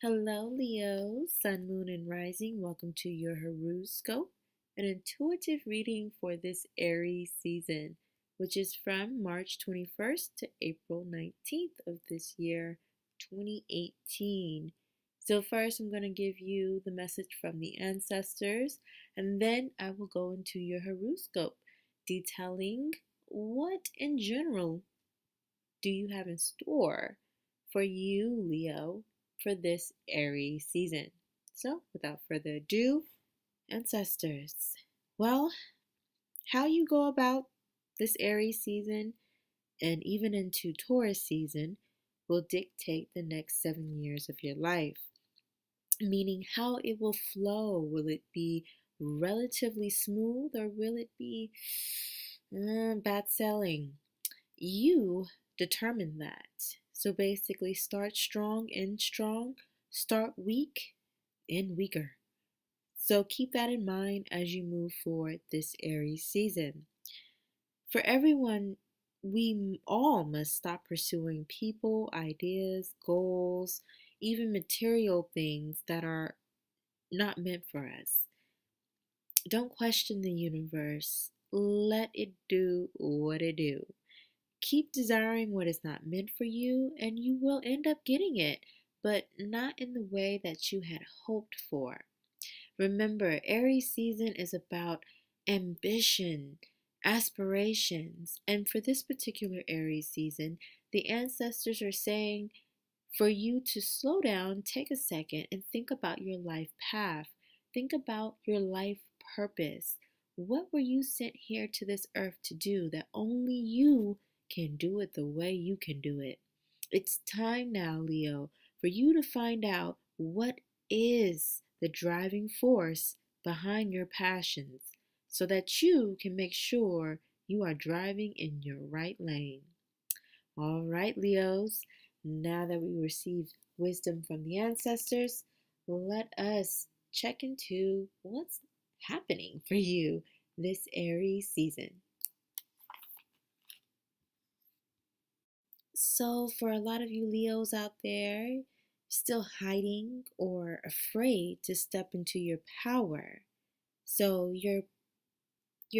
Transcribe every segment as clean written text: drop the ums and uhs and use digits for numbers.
Hello, Leo, Sun, Moon, and Rising. Welcome to your Heruscope, an intuitive reading for this Aries season, which is from March 21st to April 19th of this year, 2018. So, first, I'm going to give you the message from the ancestors, and then I will go into your Heruscope, detailing what in general do you have in store for you, Leo, for this Aries season? So, without further ado, ancestors. Well, how you go about this Aries season and even into Taurus season will dictate the next 7 years of your life, meaning how it will flow. Will it be relatively smooth or will it be bad sailing? You determine that. So basically, start strong, end strong, start weak, end weaker. So keep that in mind as you move forward this Aries season. For everyone, we all must stop pursuing people, ideas, goals, even material things that are not meant for us. Don't question the universe. Let it do what it do. Keep desiring what is not meant for you, and you will end up getting it, but not in the way that you had hoped for. Remember, Aries season is about ambition, aspirations, and for this particular Aries season, the ancestors are saying for you to slow down, take a second, and think about your life path. Think about your life purpose. What were you sent here to this earth to do that only you can do it the way you can do it? It's time now, Leo, for you to find out what is the driving force behind your passions so that you can make sure you are driving in your right lane. All right, Leos, now that we received wisdom from the ancestors, let us check into what's happening for you this Aries season. So, for a lot of you Leos out there, still hiding or afraid to step into your power. So, your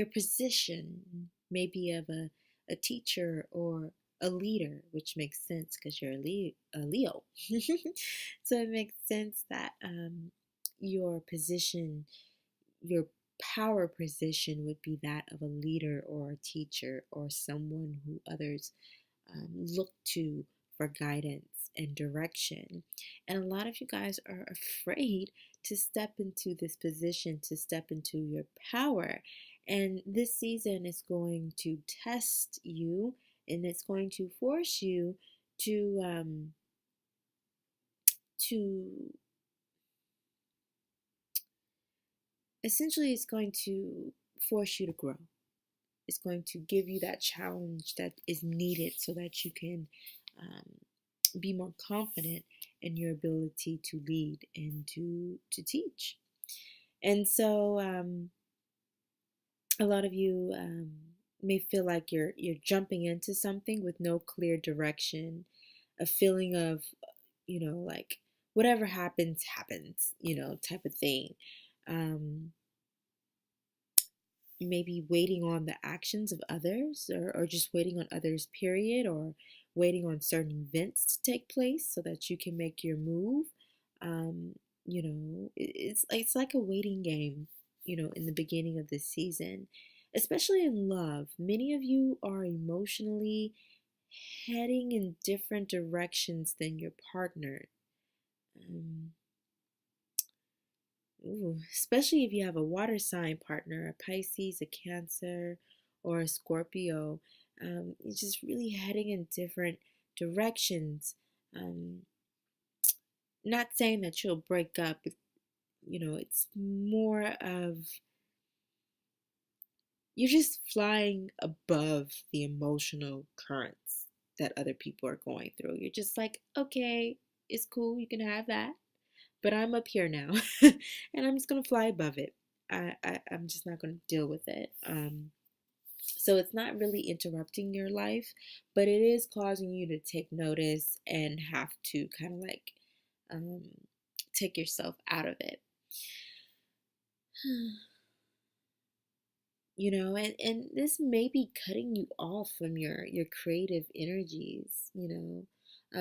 position may be of a teacher or a leader, which makes sense because you're a Leo. So it makes sense that your position, your power position would be that of a leader or a teacher or someone who others look to for guidance and direction. And a lot of you guys are afraid to step into this position, to step into your power. And this season is going to test you and it's going to force you to essentially, it's going to force you to grow. It's going to give you that challenge that is needed so that you can be more confident in your ability to lead and to teach. And so a lot of you may feel like you're jumping into something with no clear direction, a feeling of, like whatever happens, type of thing. Um, Maybe waiting on the actions of others or just waiting on others, period, or waiting on certain events to take place so that you can make your move. It's like a waiting game, in the beginning of this season, especially in love. Many of you are emotionally heading in different directions than your partner. Um, Ooh, especially if you have a water sign partner, a Pisces, a Cancer, or a Scorpio. You're just really heading in different directions. Um, Not saying that you'll break up, it's more of you're just flying above the emotional currents that other people are going through. You're just like, okay, it's cool, you can have that. But I'm up here now, and I'm just gonna fly above it. I'm just not gonna deal with it. So it's not really interrupting your life, but it is causing you to take notice and have to kind of like um, take yourself out of it. And this may be cutting you off from your creative energies.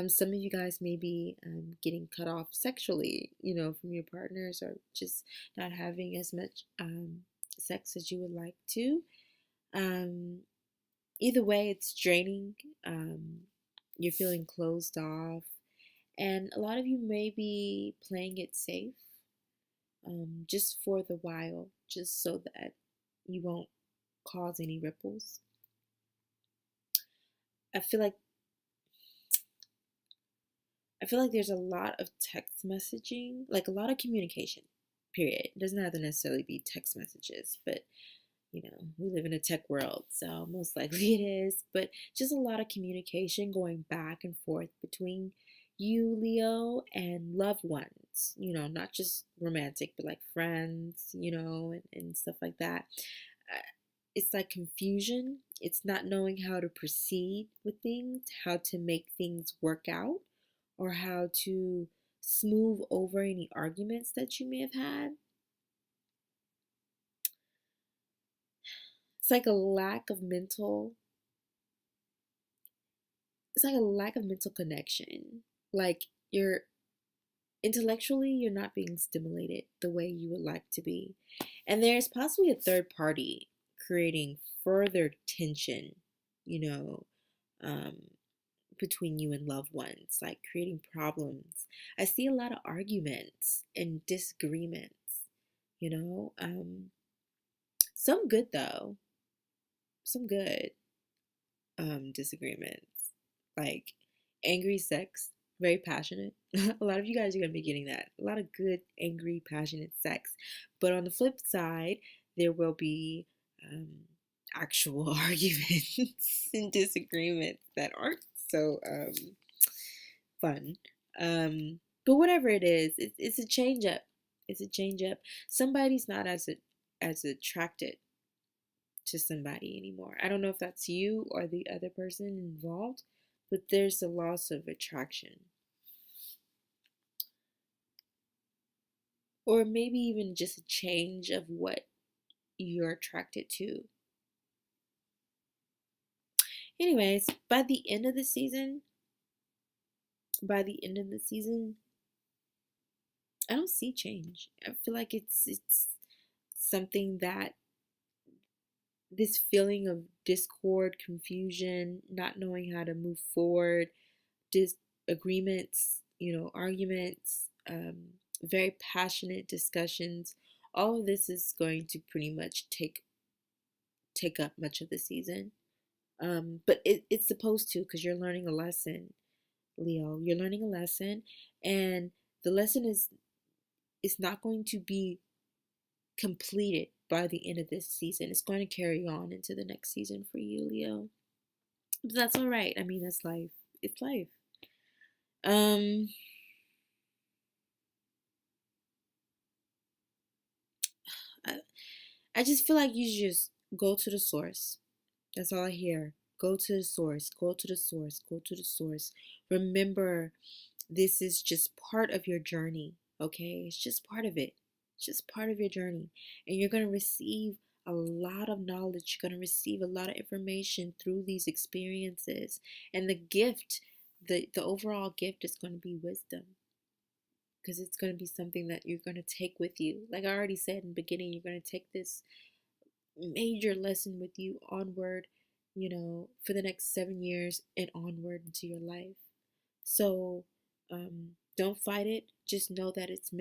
Some of you guys may be getting cut off sexually, from your partners, or just not having as much sex as you would like to. um, Either way, it's draining. You're feeling closed off, and a lot of you may be playing it safe, just for the while, just so that you won't cause any ripples. I feel like there's a lot of text messaging, like a lot of communication. Period. It doesn't have to necessarily be text messages, but we live in a tech world, so most likely it is. But just a lot of communication going back and forth between you, Leo, and loved ones. Not just romantic, but like friends, and stuff like that. It's like confusion. It's not knowing how to proceed with things, how to make things work out, or how to smooth over any arguments that you may have had. It's like a lack of mental it's like a lack of mental connection. Like you're not being stimulated the way you would like to be. And there's possibly a third party creating further tension, you know, um, between you and loved ones, like creating problems. I see a lot of arguments and disagreements, you know. Some good though, some good disagreements, like angry sex, very passionate. A lot of you guys are going to be getting that. A lot of good, angry, passionate sex. But on the flip side, there will be um, actual arguments and disagreements that aren't so fun. But whatever it is, it's a change up. It's a change up. Somebody's not as attracted to somebody anymore. I don't know if that's you or the other person involved, but there's a loss of attraction. Or maybe even just a change of what you're attracted to. Anyways, by the end of the season, I don't see change. I feel like it's something that this feeling of discord, confusion, not knowing how to move forward, disagreements, arguments, very passionate discussions. All of this is going to pretty much take up much of the season. But it's supposed to, because you're learning a lesson, Leo. You're learning a lesson, and the lesson is not going to be completed by the end of this season. It's going to carry on into the next season for you, Leo. But that's all right. I mean, that's life. It's life. Um, I, I just feel like you should just go to the source. That's all I hear. Go to the source. Go to the source. Go to the source. Remember, this is just part of your journey. Okay, it's just part of it. It's just part of your journey, and you're gonna receive a lot of knowledge. You're gonna receive a lot of information through these experiences, and the gift, the overall gift is going to be wisdom, because it's going to be something that you're going to take with you. Like I already said in the beginning, you're going to take this major lesson with you onward, for the next 7 years and onward into your life. So don't fight it. Just know that it's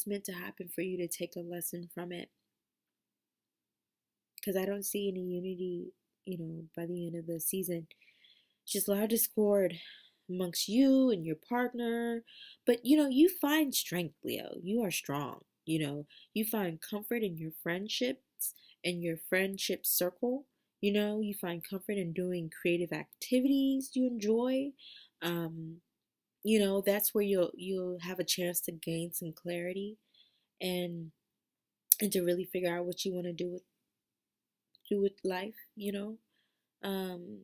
meant to happen for you to take a lesson from it. Because I don't see any unity, by the end of the season. Just a lot of discord amongst you and your partner. But you find strength, Leo. You are strong. You find comfort in your friendships and your friendship circle. You find comfort in doing creative activities you enjoy. That's where you'll have a chance to gain some clarity, and to really figure out what you want to do with life. um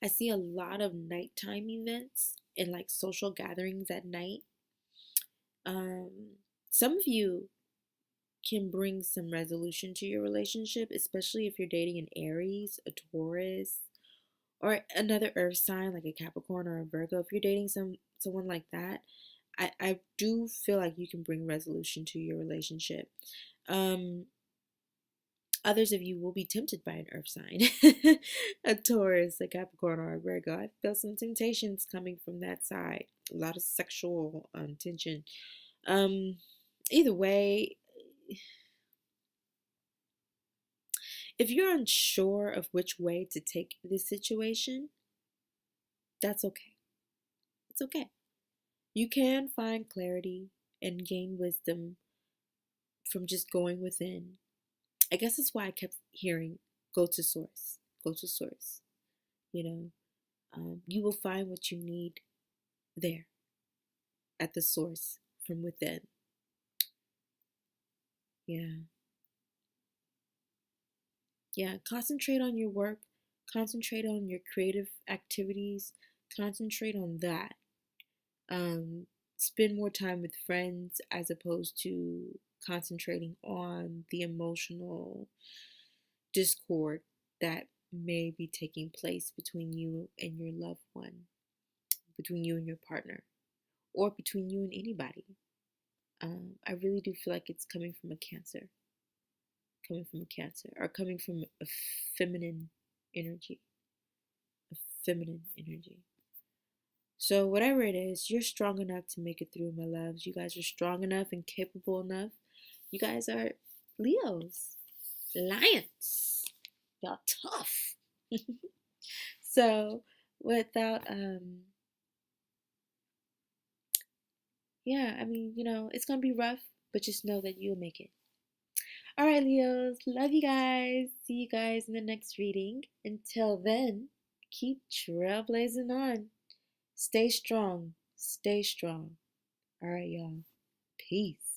I see a lot of nighttime events and like social gatherings at night. Um, some of you can bring some resolution to your relationship, especially if you're dating an Aries, a Taurus, or another earth sign like a Capricorn or a Virgo. If you're dating someone like that, I do feel like you can bring resolution to your relationship. Um, Others of you will be tempted by an earth sign, a Taurus, a Capricorn, or a Virgo. I feel some temptations coming from that side. A lot of sexual tension. Um, Either way, if you're unsure of which way to take this situation, that's okay. It's okay. You can find clarity and gain wisdom from just going within. I guess that's why I kept hearing go to source, go to source. You know, you will find what you need there at the source from within. Yeah. Yeah. Concentrate on your work, concentrate on your creative activities, concentrate on that. Um, Spend more time with friends as opposed to concentrating on the emotional discord that may be taking place between you and your loved one, between you and your partner, or between you and anybody. I really do feel like it's coming from a Cancer, or coming from a feminine energy, a feminine energy. So, whatever it is, you're strong enough to make it through, my loves. You guys are strong enough and capable enough. You guys are Leos, Lions. Y'all tough. So, without, yeah, I mean, it's gonna be rough, but just know that you'll make it. All right, Leos, love you guys. See you guys in the next reading. Until then, keep trailblazing on. Stay strong. Stay strong. All right, y'all. Peace.